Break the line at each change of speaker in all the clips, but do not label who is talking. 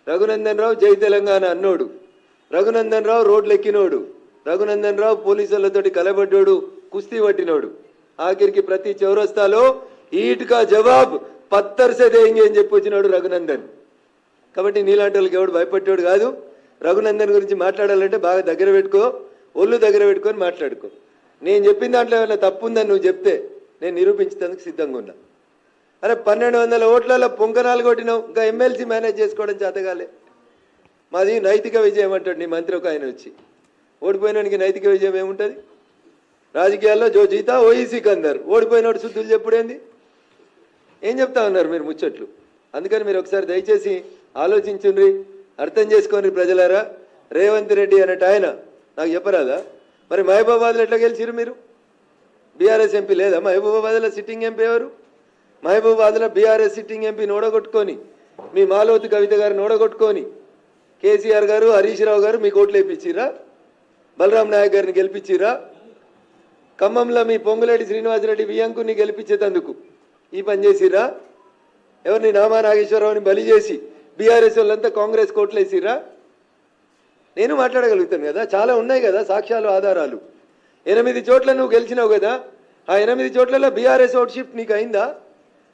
రఘునందన్ రావు జై తెలంగాణ అన్నోడు, రఘునందన్ రావు రోడ్లెక్కినోడు, రఘునందన్ రావు పోలీసులతోటి కలబడ్డోడు, కుస్తీ పట్టినోడు. ఆఖరికి ప్రతి చౌరస్తాలో ఈట్ కా జవాబ్ పత్తర్ సే దేంగే అని చెప్పి వచ్చినాడు రఘునందన్. కాబట్టి నీలాంటి వాళ్ళకి ఎవడు భయపడ్డాడు కాదు. రఘునందన్ గురించి మాట్లాడాలంటే బాగా దగ్గర పెట్టుకో, ఒళ్ళు దగ్గర పెట్టుకొని మాట్లాడుకో. నేను చెప్పిన దాంట్లో ఏమైనా తప్పు ఉందని నువ్వు చెప్తే నేను నిరూపించేందుకు సిద్ధంగా ఉన్నా. అరే 1200 ఓట్లలో పొంకనాలు కొట్టినావు, ఇంకా ఎమ్మెల్సీ మేనేజ్ చేసుకోవడం చేతగాలే. మాది నైతిక విజయం అంటాడు నీ మంత్రి ఒక ఆయన వచ్చి. ఓడిపోయినానికి నైతిక విజయం ఏముంటుంది? రాజకీయాల్లో జో జీతా ఓయి సికందర్, ఓడిపోయినోడు శుద్ధులు చెప్పుడేంది? ఏం చెప్తా ఉన్నారు మీరు ముచ్చట్లు? అందుకని మీరు ఒకసారి దయచేసి ఆలోచించుండ్రి, అర్థం చేసుకోండి ప్రజలారా. రేవంత్ రెడ్డి అనేట ఆయన నాకు చెప్పరాదా? మరి మహబూబాబాద్లో ఎట్లా గెలిచిరు మీరు? బీఆర్ఎస్ ఎంపీ లేదా మహబూబాబాద్లో? సిట్టింగ్ ఎంపీ ఎవరు? మహబూబాబాద్లో బీఆర్ఎస్ సిట్టింగ్ ఎంపీని ఓడగొట్టుకొని, మీ మాలోతు కవిత గారిని ఓడగొట్టుకొని కేసీఆర్ గారు, హరీష్ రావు గారు మీకు ఓట్లు వేయించిరా? బలరాం నాయక్ గారిని గెలిపించిరా? ఖమ్మంలో మీ పొంగులేటి శ్రీనివాసరెడ్డి వియంకుని గెలిపించేందుకు ఈ పని చేసిరా? ఎవరిని నామా నాగేశ్వరరావుని బలి చేసి బీఆర్ఎస్ వాళ్ళంతా కాంగ్రెస్ కోట్లు వేసిరా? నేను మాట్లాడగలుగుతాను కదా, చాలా ఉన్నాయి కదా సాక్ష్యాలు, ఆధారాలు. 8 చోట్ల నువ్వు గెలిచినావు కదా, ఆ 8 చోట్లలో బీఆర్ఎస్ ఓట్ షిఫ్ట్ నీకు అయిందా?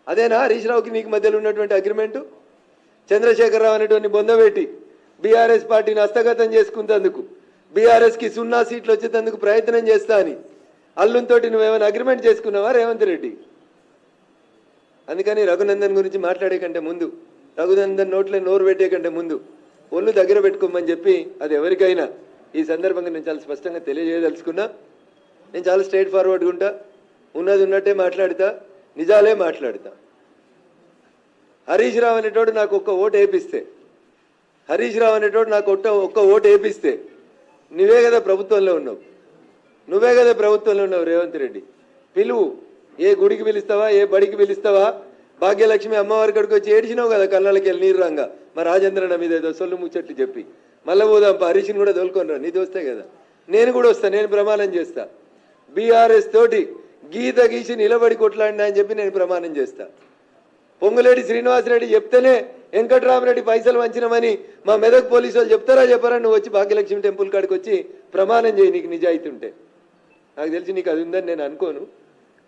అదేనా హరీష్ రావుకి నీకు మధ్యలో ఉన్నటువంటి అగ్రిమెంటు? చంద్రశేఖరరావు అనేటువంటి బొందబెట్టి బీఆర్ఎస్ పార్టీని హస్తగతం చేసుకున్నందుకు, బీఆర్ఎస్కి 0 సీట్లు వచ్చేందుకు ప్రయత్నం చేస్తా అని అల్లుంతో నువ్వేమైనా అగ్రిమెంట్ చేసుకున్నావా రేవంత్ రెడ్డి? అందుకని రఘునందన్ గురించి మాట్లాడే కంటే ముందు, రఘునందన్ నోట్లే నోరు పెట్టే కంటే ముందు ఒళ్ళు దగ్గర పెట్టుకోమని చెప్పి అది ఎవరికైనా ఈ సందర్భంగా నేను చాలా స్పష్టంగా తెలియజేయదలుచుకున్నా. నేను చాలా స్ట్రైట్ ఫార్వర్డ్గా ఉంటా, ఉన్నది ఉన్నట్టే మాట్లాడతా, నిజాలే మాట్లాడతా. హరీష్ రావు అనేటోడు నాకు ఒక్క ఓటు వేపిస్తే, హరీష్ రావు అనేటోడు నాకు ఒక్క ఓటు వేపిస్తే నువ్వే కదా ప్రభుత్వంలో ఉన్నావు, నువ్వే కదా ప్రభుత్వంలో ఉన్నావు రేవంత్ రెడ్డి. పిలువు, ఏ గుడికి పిలుస్తావా, ఏ బడికి పిలుస్తావా? భాగ్యలక్ష్మి అమ్మవారి కడికి వచ్చి ఏడిచినావు కదా కళ్ళకి వెళ్ళి నీరు రంగా, మా రాజేంద్రన మీద ఏదో సొల్లు ముచ్చట్లు చెప్పి. మళ్ళీ పోదాం హరీష్ని కూడా తోలుకొని రా, నీ దోస్తే కదా. నేను కూడా వస్తా, నేను ప్రమాణం చేస్తా. బీఆర్ఎస్ తోటి గీత గీసి నిలబడి కొట్లాడినా అని చెప్పి నేను ప్రమాణం చేస్తా. పొంగులేటి శ్రీనివాసరెడ్డి చెప్తేనే వెంకట్రామరెడ్డి పైసలు వంచినమని మా మెదక్ పోలీసు వాళ్ళు చెప్తారా చెప్పారా? నువ్వు వచ్చి భాగ్యలక్ష్మి టెంపుల్ కాడికి వచ్చి ప్రమాణం చేయి, నీకు నిజాయితీ ఉంటే. నాకు తెలిసి నీకు అది ఉందని నేను అనుకోను,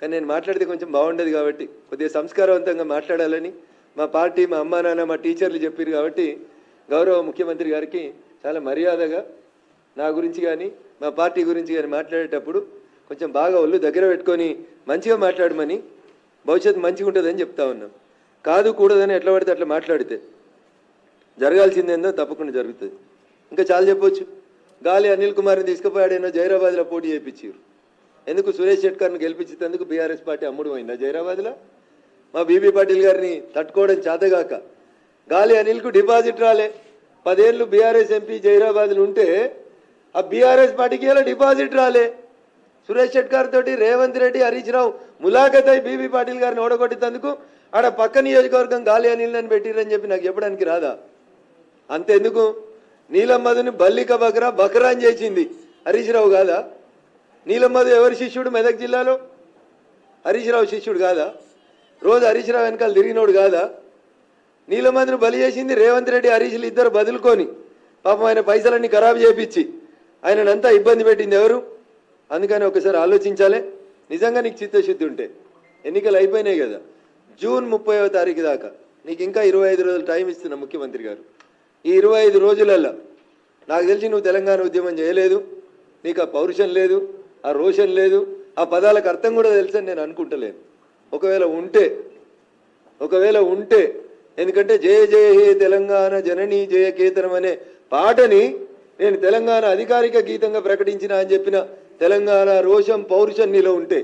కానీ నేను మాట్లాడితే కొంచెం బాగుండదు కాబట్టి కొద్దిగా సంస్కారవంతంగా మాట్లాడాలని మా పార్టీ, మా అమ్మా నాన్న, మా టీచర్లు చెప్పారు కాబట్టి గౌరవ ముఖ్యమంత్రి గారికి చాలా మర్యాదగా నా గురించి కానీ మా పార్టీ గురించి కానీ మాట్లాడేటప్పుడు కొంచెం బాగా ఒళ్ళు దగ్గర పెట్టుకొని మంచిగా మాట్లాడమని, భవిష్యత్తు మంచిగా ఉంటుందని చెప్తా ఉన్నాం. కాదు కూడదని ఎట్లా పడితే అట్లా మాట్లాడితే జరగాల్సిందేందో తప్పకుండా జరుగుతుంది. ఇంకా చాలా చెప్పొచ్చు. గాలి అనిల్ కుమార్ని తీసుకుపోయాడేనో జైరాబాద్లో పోటీ చేయించారు. ఎందుకు? సురేష్ షెట్కర్ని గెలిపించేందుకు బీఆర్ఎస్ పార్టీ అమ్ముడు పోయిందా జైరాబాద్లో? మా బీబీ పాటిల్ గారిని తట్టుకోవడం చేతగాక గాలి అనిల్కు డిపాజిట్ రాలే. 10 ఏళ్ళు బీఆర్ఎస్ ఎంపీ జైరాబాద్లో ఉంటే ఆ బీఆర్ఎస్ పార్టీకి ఇలా డిపాజిట్ రాలే. సురేష్ షెట్కర్ తోటి రేవంత్ రెడ్డి, హరీష్ రావు ములాఖత్ అయి బీబీ పాటిల్ గారిని ఓడగొట్టేందుకు ఆడ పక్క నియోజకవర్గం గాలి అనిల్ని పెట్టిరని చెప్పి నాకు చెప్పడానికి రాదా? అంతెందుకు, నీలమ్మధుని బల్లిక బకరా అని చేసింది హరీష్ రావు కాదా? నీలమ్మధు ఎవరి శిష్యుడు మెదక్ జిల్లాలో? హరీష్ రావు శిష్యుడు కాదా? రోజు హరీష్ రావు వెనకాల తిరిగినోడు కాదా? నీలమ్మధుని బలి చేసింది రేవంత్ రెడ్డి, హరీష్లు ఇద్దరు బదులుకొని పాపం ఆయన పైసలన్నీ ఖరాబు చేపించి ఆయనంతా ఇబ్బంది పెట్టింది ఎవరు? అందుకని ఒకసారి ఆలోచించాలి. నిజంగా నీకు చిత్తశుద్ధి ఉంటే ఎన్నికలు అయిపోయినాయి కదా, జూన్ 30వ తారీఖు దాకా నీకు ఇంకా 25 రోజులు టైం ఇస్తున్నా ముఖ్యమంత్రి గారు. ఈ 25 రోజులల్లో నాకు తెలిసి నువ్వు తెలంగాణ ఉద్యమం చేయలేదు, నీకు ఆ పౌరుషం లేదు, ఆ రోషన్ లేదు, ఆ పదాలకు అర్థం కూడా తెలుసని నేను అనుకుంటలేను. ఒకవేళ ఉంటే ఎందుకంటే జయ జయ హే తెలంగాణ జననీ జయ కేతనం అనే పాటని నేను తెలంగాణ అధికారిక గీతంగా ప్రకటించిన అని చెప్పిన తెలంగాణ రోషం, పౌరుషం నీలో ఉంటే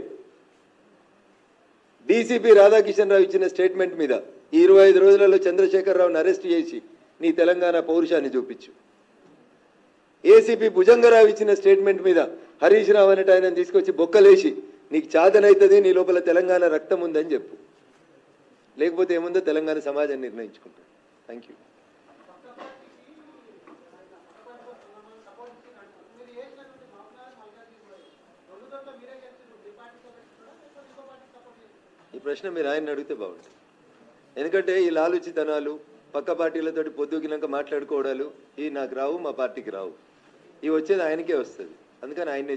డీసీపీ రాధాకిషన్ రావు ఇచ్చిన స్టేట్మెంట్ మీద ఈ 25 రోజులలో చంద్రశేఖరరావుని అరెస్ట్ చేసి నీ తెలంగాణ పౌరుషాన్ని చూపించు. ఏసీపీ భుజంగరావు ఇచ్చిన స్టేట్మెంట్ మీద హరీష్ రావు అనేట ఆయన తీసుకొచ్చి బొక్కలేసి నీకు చాదనైతుంది, నీ లోపల తెలంగాణ రక్తం ఉందని చెప్పు. లేకపోతే ఏముందో తెలంగాణ సమాజం నిర్ణయించుకుంటాం. Thank you. ఈ ప్రశ్న మీరు ఆయన అడిగితే బాగుంటుంది. ఎందుకంటే ఈ లాలుచితనాలు, పక్క పార్టీలతోటి పొద్దుకినాక మాట్లాడుకోవడాలు ఈ నాకు రావు, మా పార్టీకి రావు. ఇవి వచ్చేది ఆయనకే వస్తుంది. అందుకని ఆయన్నే